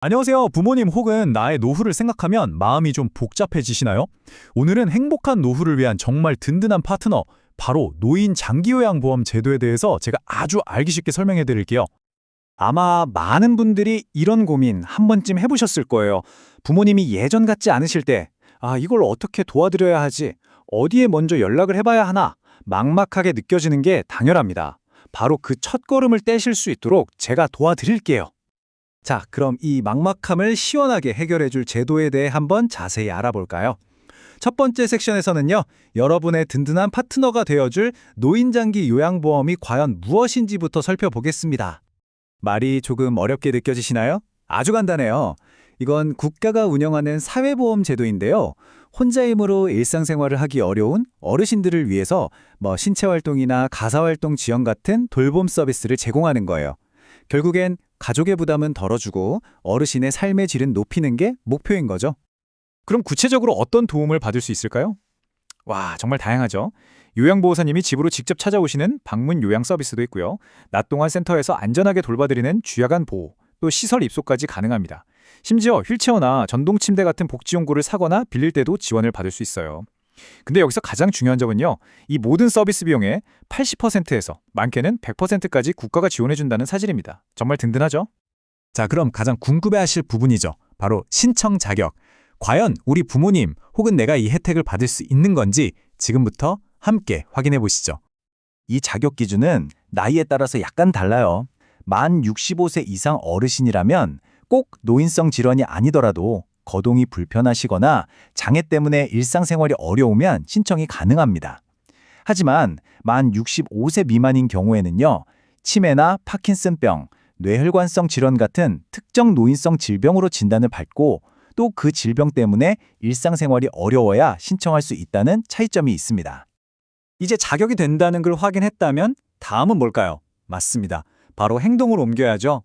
안녕하세요. 부모님 혹은 나의 노후를 생각하면 마음이 좀 복잡해지시나요? 오늘은 행복한 노후를 위한 정말 든든한 파트너, 바로 노인 장기요양보험 제도에 대해서 제가 아주 알기 쉽게 설명해 드릴게요. 아마 많은 분들이 이런 고민 한 번쯤 해보셨을 거예요. 부모님이 예전 같지 않으실 때, 이걸 어떻게 도와드려야 하지? 어디에 먼저 연락을 해봐야 하나? 막막하게 느껴지는 게 당연합니다. 바로 그 첫걸음을 떼실 수 있도록 제가 도와드릴게요. 자, 그럼 이 막막함을 시원하게 해결해줄 제도에 대해 한번 자세히 알아볼까요? 첫 번째 섹션에서는요, 여러분의 든든한 파트너가 되어줄 노인장기 요양보험이 과연 무엇인지부터 살펴보겠습니다. 말이 조금 어렵게 느껴지시나요? 아주 간단해요. 이건 국가가 운영하는 사회보험 제도인데요. 혼자 힘으로 일상생활을 하기 어려운 어르신들을 위해서 신체활동이나 가사활동 지원 같은 돌봄 서비스를 제공하는 거예요. 결국엔 가족의 부담은 덜어주고 어르신의 삶의 질은 높이는 게 목표인 거죠. 그럼 구체적으로 어떤 도움을 받을 수 있을까요? 와, 정말 다양하죠. 요양보호사님이 집으로 직접 찾아오시는 방문 요양 서비스도 있고요. 낮 동안 센터에서 안전하게 돌봐드리는 주야간 보호, 또 시설 입소까지 가능합니다. 심지어 휠체어나 전동 침대 같은 복지용구를 사거나 빌릴 때도 지원을 받을 수 있어요. 근데 여기서 가장 중요한 점은요, 이 모든 서비스 비용의 80%에서 많게는 100%까지 국가가 지원해준다는 사실입니다. 정말 든든하죠? 자, 그럼 가장 궁금해하실 부분이죠. 바로 신청 자격. 과연 우리 부모님 혹은 내가 이 혜택을 받을 수 있는 건지 지금부터 함께 확인해 보시죠. 이 자격 기준은 나이에 따라서 약간 달라요. 만 65세 이상 어르신이라면 꼭 노인성 질환이 아니더라도 거동이 불편하시거나 장애 때문에 일상생활이 어려우면 신청이 가능합니다. 하지만 만 65세 미만인 경우에는요, 치매나 파킨슨병, 뇌혈관성 질환 같은 특정 노인성 질병으로 진단을 받고 또 그 질병 때문에 일상생활이 어려워야 신청할 수 있다는 차이점이 있습니다. 이제 자격이 된다는 걸 확인했다면 다음은 뭘까요? 맞습니다. 바로 행동으로 옮겨야죠.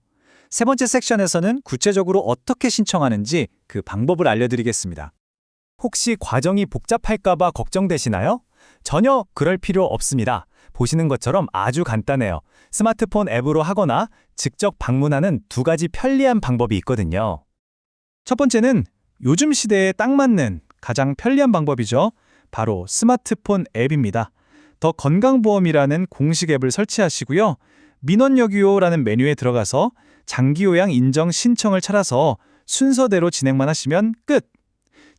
세 번째 섹션에서는 구체적으로 어떻게 신청하는지 그 방법을 알려드리겠습니다. 혹시 과정이 복잡할까봐 걱정되시나요? 전혀 그럴 필요 없습니다. 보시는 것처럼 아주 간단해요. 스마트폰 앱으로 하거나 직접 방문하는 두 가지 편리한 방법이 있거든요. 첫 번째는 요즘 시대에 딱 맞는 가장 편리한 방법이죠. 바로 스마트폰 앱입니다. 더 건강보험이라는 공식 앱을 설치하시고요. 민원여기요라는 메뉴에 들어가서 장기요양 인정 신청을 찾아서 순서대로 진행만 하시면 끝!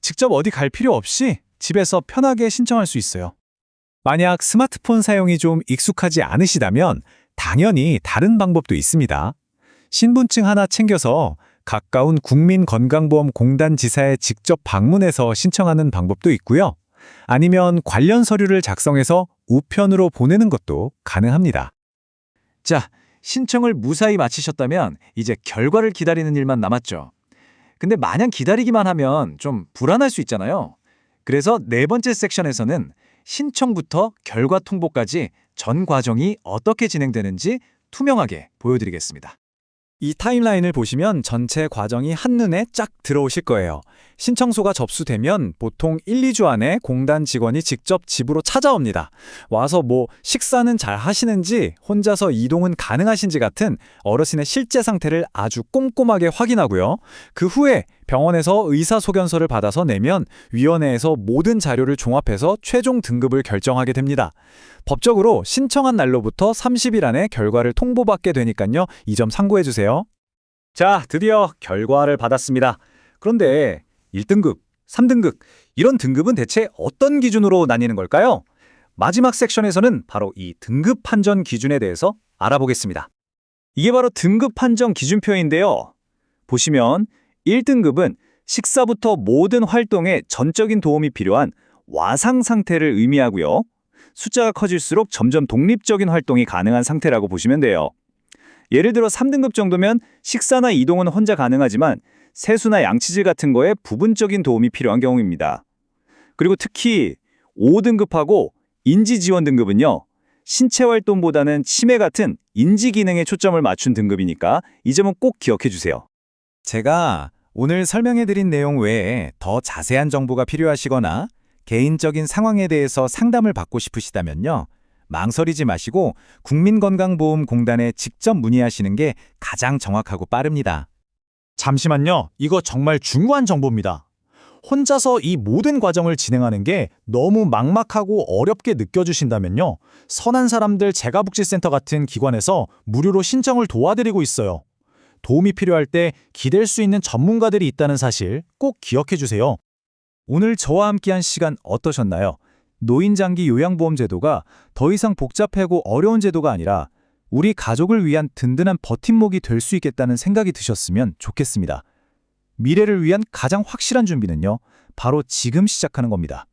직접 어디 갈 필요 없이 집에서 편하게 신청할 수 있어요. 만약 스마트폰 사용이 좀 익숙하지 않으시다면 당연히 다른 방법도 있습니다. 신분증 하나 챙겨서 가까운 국민건강보험공단 지사에 직접 방문해서 신청하는 방법도 있고요. 아니면 관련 서류를 작성해서 우편으로 보내는 것도 가능합니다. 자, 신청을 무사히 마치셨다면 이제 결과를 기다리는 일만 남았죠. 근데 마냥 기다리기만 하면 좀 불안할 수 있잖아요. 그래서 네 번째 섹션에서는 신청부터 결과 통보까지 전 과정이 어떻게 진행되는지 투명하게 보여드리겠습니다. 이 타임라인을 보시면 전체 과정이 한눈에 쫙 들어오실 거예요. 신청서가 접수되면 보통 1, 2주 안에 공단 직원이 직접 집으로 찾아옵니다. 와서 식사는 잘 하시는지, 혼자서 이동은 가능하신지 같은 어르신의 실제 상태를 아주 꼼꼼하게 확인하고요. 그 후에 병원에서 의사소견서를 받아서 내면 위원회에서 모든 자료를 종합해서 최종 등급을 결정하게 됩니다. 법적으로 신청한 날로부터 30일 안에 결과를 통보받게 되니까요. 이 점 참고해주세요. 자, 드디어 결과를 받았습니다. 그런데 1등급, 3등급, 이런 등급은 대체 어떤 기준으로 나뉘는 걸까요? 마지막 섹션에서는 바로 이 등급 판정 기준에 대해서 알아보겠습니다. 이게 바로 등급 판정 기준표인데요. 보시면 1등급은 식사부터 모든 활동에 전적인 도움이 필요한 와상 상태를 의미하고요. 숫자가 커질수록 점점 독립적인 활동이 가능한 상태라고 보시면 돼요. 예를 들어 3등급 정도면 식사나 이동은 혼자 가능하지만 세수나 양치질 같은 거에 부분적인 도움이 필요한 경우입니다. 그리고 특히 5등급하고 인지지원 등급은요, 신체 활동보다는 치매 같은 인지 기능에 초점을 맞춘 등급이니까 이 점은 꼭 기억해 주세요. 제가 오늘 설명해드린 내용 외에 더 자세한 정보가 필요하시거나 개인적인 상황에 대해서 상담을 받고 싶으시다면요, 망설이지 마시고 국민건강보험공단에 직접 문의하시는 게 가장 정확하고 빠릅니다. 잠시만요. 이거 정말 중요한 정보입니다. 혼자서 이 모든 과정을 진행하는 게 너무 막막하고 어렵게 느껴지신다면요. 선한 사람들 재가복지센터 같은 기관에서 무료로 신청을 도와드리고 있어요. 도움이 필요할 때 기댈 수 있는 전문가들이 있다는 사실 꼭 기억해 주세요. 오늘 저와 함께한 시간 어떠셨나요? 노인장기 요양보험제도가 더 이상 복잡하고 어려운 제도가 아니라 우리 가족을 위한 든든한 버팀목이 될 수 있겠다는 생각이 드셨으면 좋겠습니다. 미래를 위한 가장 확실한 준비는요, 바로 지금 시작하는 겁니다.